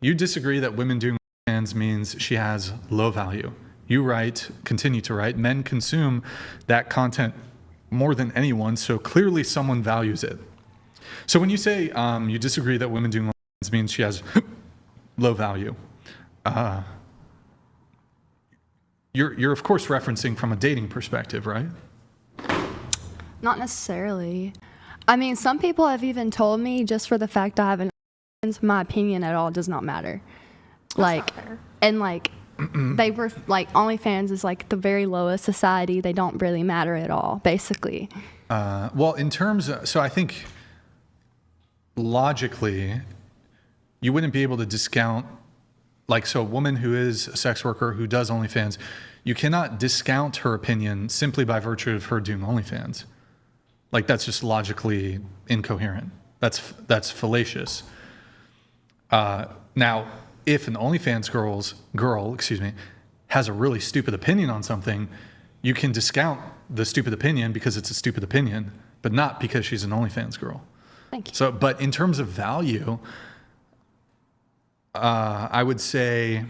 you disagree that women doing OnlyFans means she has low value. You write, continue to write, men consume that content more than anyone, so clearly someone values it. So when you say you disagree that women doing OnlyFans means she has low value, you're of course referencing from a dating perspective, right? Not necessarily. I mean, some people have even told me just for the fact I have an OnlyFans, my opinion at all does not matter. Like, and like, they were like, OnlyFans is like the very lowest society. They don't really matter at all, basically. Well, in terms of, so I think logically, you wouldn't be able to discount, like, so a woman who is a sex worker who does OnlyFans, you cannot discount her opinion simply by virtue of her doing OnlyFans. Like, that's just logically incoherent. That's fallacious. Now, if an OnlyFans girl has a really stupid opinion on something, you can discount the stupid opinion because it's a stupid opinion, but not because she's an OnlyFans girl. Thank you. So, but in terms of value, I would say,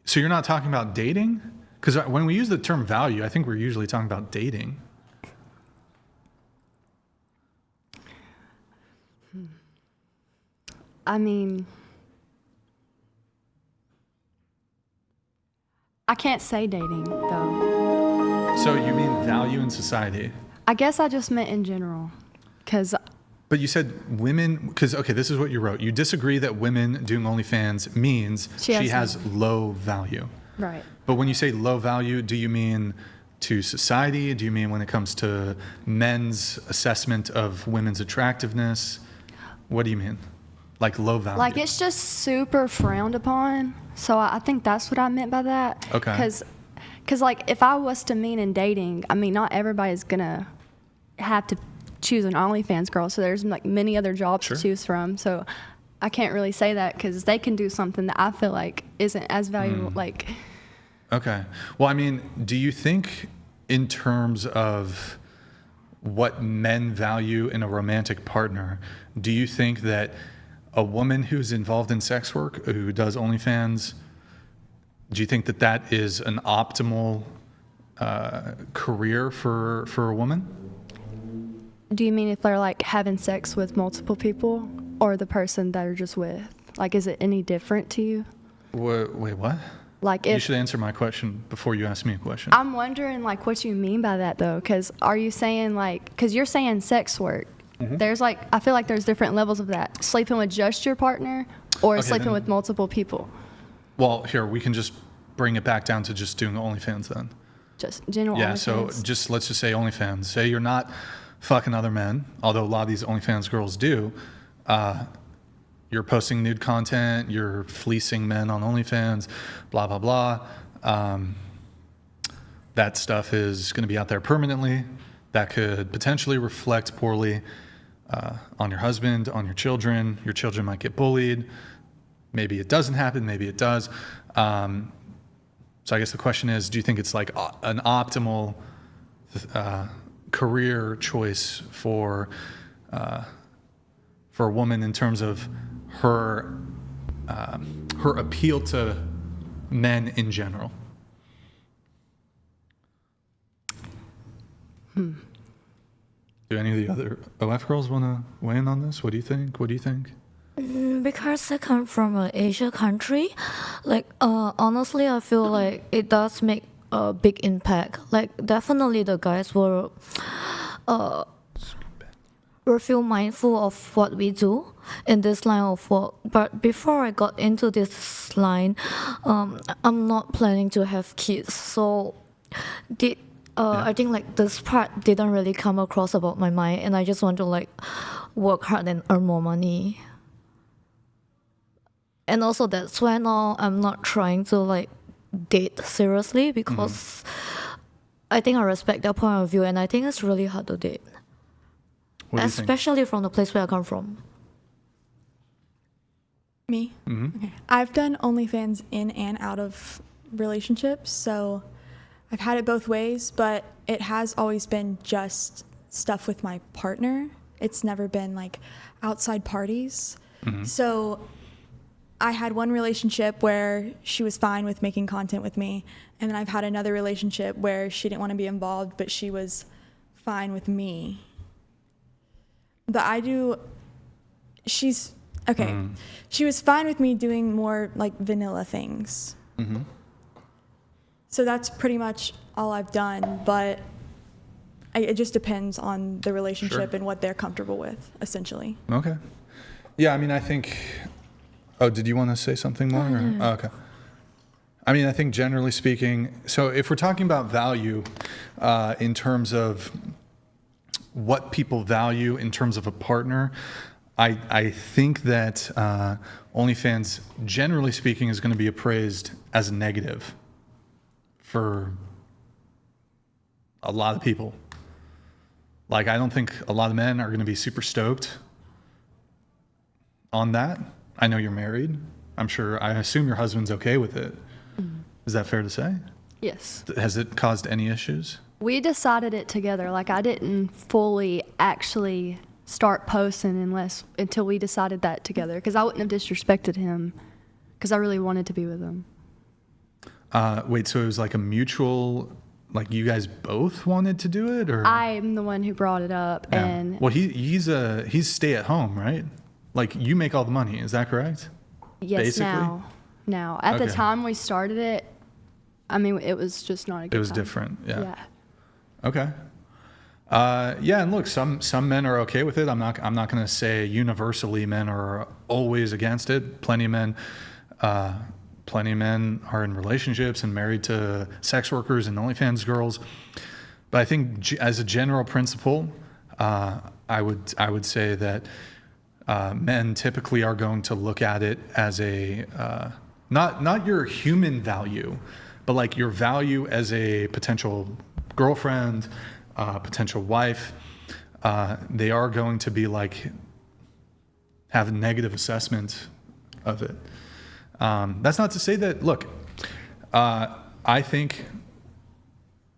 so you're not talking about dating? Because when we use the term value, I think we're usually talking about dating. I mean, I can't say dating, though. So you mean value in society? I guess I just meant in general, because... But you said women, because, okay, this is what you wrote. You disagree that women doing OnlyFans means she has low value. Right. But when you say low value, do you mean to society? Do you mean when it comes to men's assessment of women's attractiveness? What do you mean? Like low value? Like, it's just super frowned upon. So I think that's what I meant by that. Okay. Because like, if I was to mean in dating, I mean, not everybody's going to have to choose an OnlyFans girl. So there's like many other jobs to choose from. So I can't really say that because they can do something that I feel like isn't as valuable. Like, okay. Well, I mean, do you think in terms of what men value in a romantic partner, do you think that a woman who's involved in sex work, who does OnlyFans, do you think that that is an optimal career for a woman? do you mean if they're like having sex with multiple people or the person that are just with? Like, is it any different to you? Wait, what? Like, You should answer my question before you ask me a question. I'm wondering, like, what you mean by that, though, because are you saying, like, because you're saying sex work. Mm-hmm. There's, like, I feel like there's different levels of that. Sleeping with just your partner or sleeping with multiple people. Well, here, we can just bring it back down to just doing OnlyFans then. Just general Yeah, OnlyFans. so just let's just say OnlyFans. Say you're not fucking other men, although a lot of these OnlyFans girls do. You're posting nude content, you're fleecing men on OnlyFans, blah, blah, blah. That stuff is going to be out there permanently. That could potentially reflect poorly on your husband, on your children. Your children might get bullied. Maybe it doesn't happen, maybe it does. So I guess the question is, do you think it's like an optimal career choice for a woman in terms of her appeal to men in general? Do any of the other OF girls want to weigh in on this? What do you think? Because I come from an Asia country, like honestly, I feel like it does make a big impact. Like definitely, the guys will feel mindful of what we do in this line of work. But before I got into this line, I'm not planning to have kids, so I think like this part didn't really come across about my mind, and I just want to like work hard and earn more money. And also that's why now I'm not trying to like date seriously because I think I respect their point of view, and I think it's really hard to date, especially from the place where I come from. Me? Mm-hmm. Okay. I've done OnlyFans in and out of relationships, so I've had it both ways, but it has always been just stuff with my partner. It's never been like outside parties. Mm-hmm. So I had one relationship where she was fine with making content with me, and then I've had another relationship where she didn't want to be involved, but she was fine with me. She's okay. She was fine with me doing more like vanilla things. So that's pretty much all I've done, but it just depends on the relationship Sure. and what they're comfortable with, essentially. Okay. Yeah, I mean, I think. Oh, did you want to say something more? Or? Oh, okay. I mean, I think generally speaking, so if we're talking about value in terms of what people value in terms of a partner, I think that OnlyFans, generally speaking, is going to be appraised as a negative for a lot of people. Like, I don't think a lot of men are going to be super stoked on that. I know you're married. I assume your husband's okay with it. Is that fair to say? Yes. Has it caused any issues? We decided it together. Like, I didn't fully actually start posting until we decided that together, because I wouldn't have disrespected him, because I really wanted to be with him. Wait, so it was like a mutual, like you guys both wanted to do it, or? I'm the one who brought it up, Yeah. and Well, he's stay at home, right? Like, you make all the money, is that correct? yes, basically? now. At the Okay. time we started it, I mean, it was just not a good It was time. different, yeah. Yeah. Okay. Yeah, and look, some men are okay with it. I'm not going to say universally men are always against it. Plenty of men are in relationships and married to sex workers and OnlyFans girls. But I think as a general principle, I would say that men typically are going to look at it as a not your human value, but like your value as a potential girlfriend, potential wife. They are going to be like have a negative assessment of it. That's not to say that. Look, I think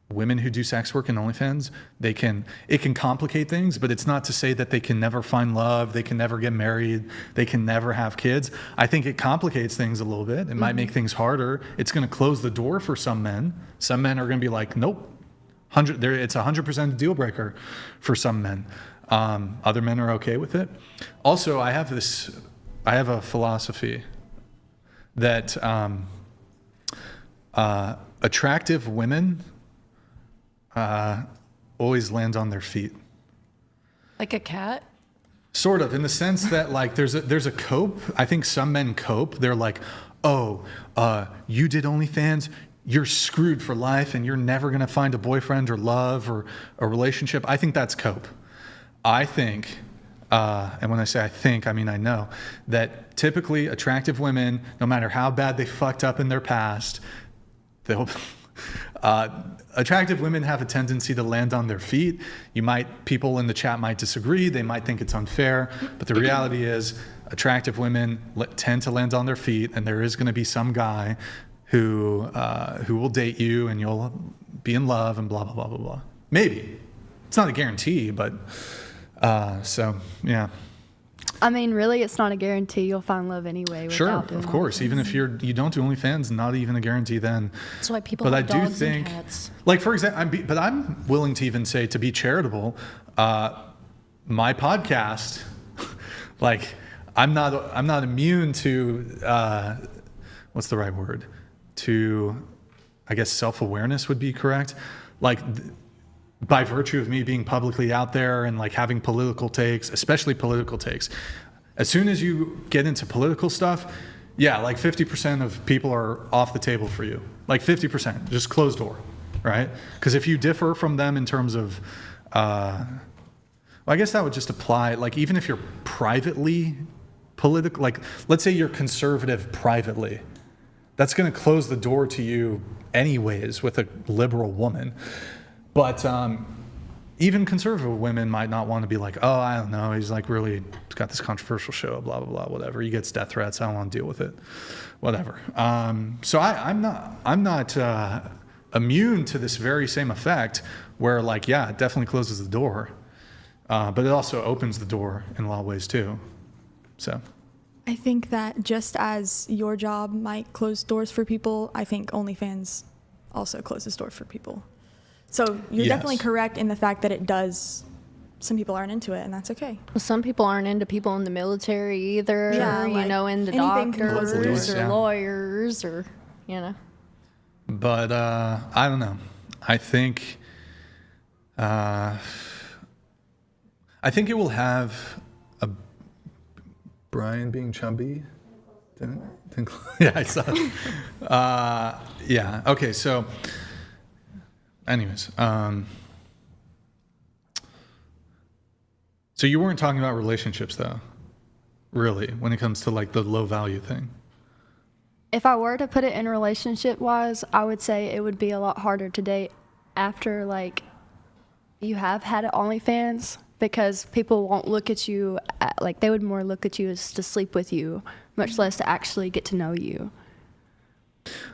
women who do sex work and OnlyFans, it can complicate things, but it's not to say that they can never find love, they can never get married, they can never have kids. I think it complicates things a little bit. It might make things harder. It's going to close the door for some men. Some men are going to be like, nope, it's 100% a deal breaker for some men. Other men are okay with it. Also, I have a philosophy that attractive women always land on their feet. Like a cat? Sort of, in the sense that like there's a cope. I think some men cope. They're like, oh, you did OnlyFans, you're screwed for life and you're never gonna find a boyfriend or love or a relationship. I think that's cope. I think, and when I say I think, I mean I know, that typically attractive women, no matter how bad they fucked up in their past, attractive women have a tendency to land on their feet. People in the chat might disagree. They might think it's unfair, but the reality is attractive women tend to land on their feet, and there is going to be some guy who will date you and you'll be in love and blah, blah, blah, blah, blah. Maybe. It's not a guarantee, but so, yeah. I mean, really, it's not a guarantee you'll find love anyway. Sure, without doing of course. OnlyFans. Even if you don't do OnlyFans, not even a guarantee then. That's why people But I have do dogs think, and cats. like for example, but I'm willing to even say, to be charitable, my podcast, like I'm not immune to what's the right word? To, I guess self-awareness would be correct. Like by virtue of me being publicly out there and like having political takes, especially political takes, as soon as you get into political stuff, yeah, like 50% of people are off the table for you. Like 50%, just closed door, right? Because if you differ from them in terms of, well, I guess that would just apply, like even if you're privately political, like let's say you're conservative privately, that's going to close the door to you anyways with a liberal woman. But even conservative women might not want to be like, oh, I don't know, he's like really got this controversial show, blah, blah, blah, whatever. He gets death threats. I don't want to deal with it, whatever. So I'm not immune to this very same effect where like, yeah, it definitely closes the door, but it also opens the door in a lot of ways too. So, I think that just as your job might close doors for people, I think OnlyFans also closes doors for people. So you're Yes. definitely correct in the fact that it does. Some people aren't into it, and that's okay. Some people aren't into people in the military either. Yeah, you like, know, into anything can close the doctors door. or Yeah. lawyers or you know. But I don't know. I think it will have a Brian being chubby. Didn't yeah, I saw it. Yeah. Okay. So, anyways, so you weren't talking about relationships though, really, when it comes to like the low value thing. If I were to put it in relationship wise, I would say it would be a lot harder to date after like you have had an OnlyFans because people won't look at you like they would more look at you as to sleep with you, much less to actually get to know you.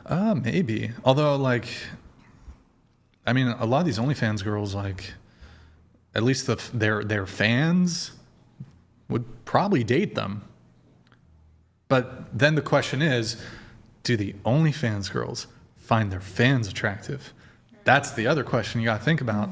Maybe. Although, like, I mean, a lot of these OnlyFans girls, like, at least their fans would probably date them. But then the question is, do the OnlyFans girls find their fans attractive? That's the other question you got to think about.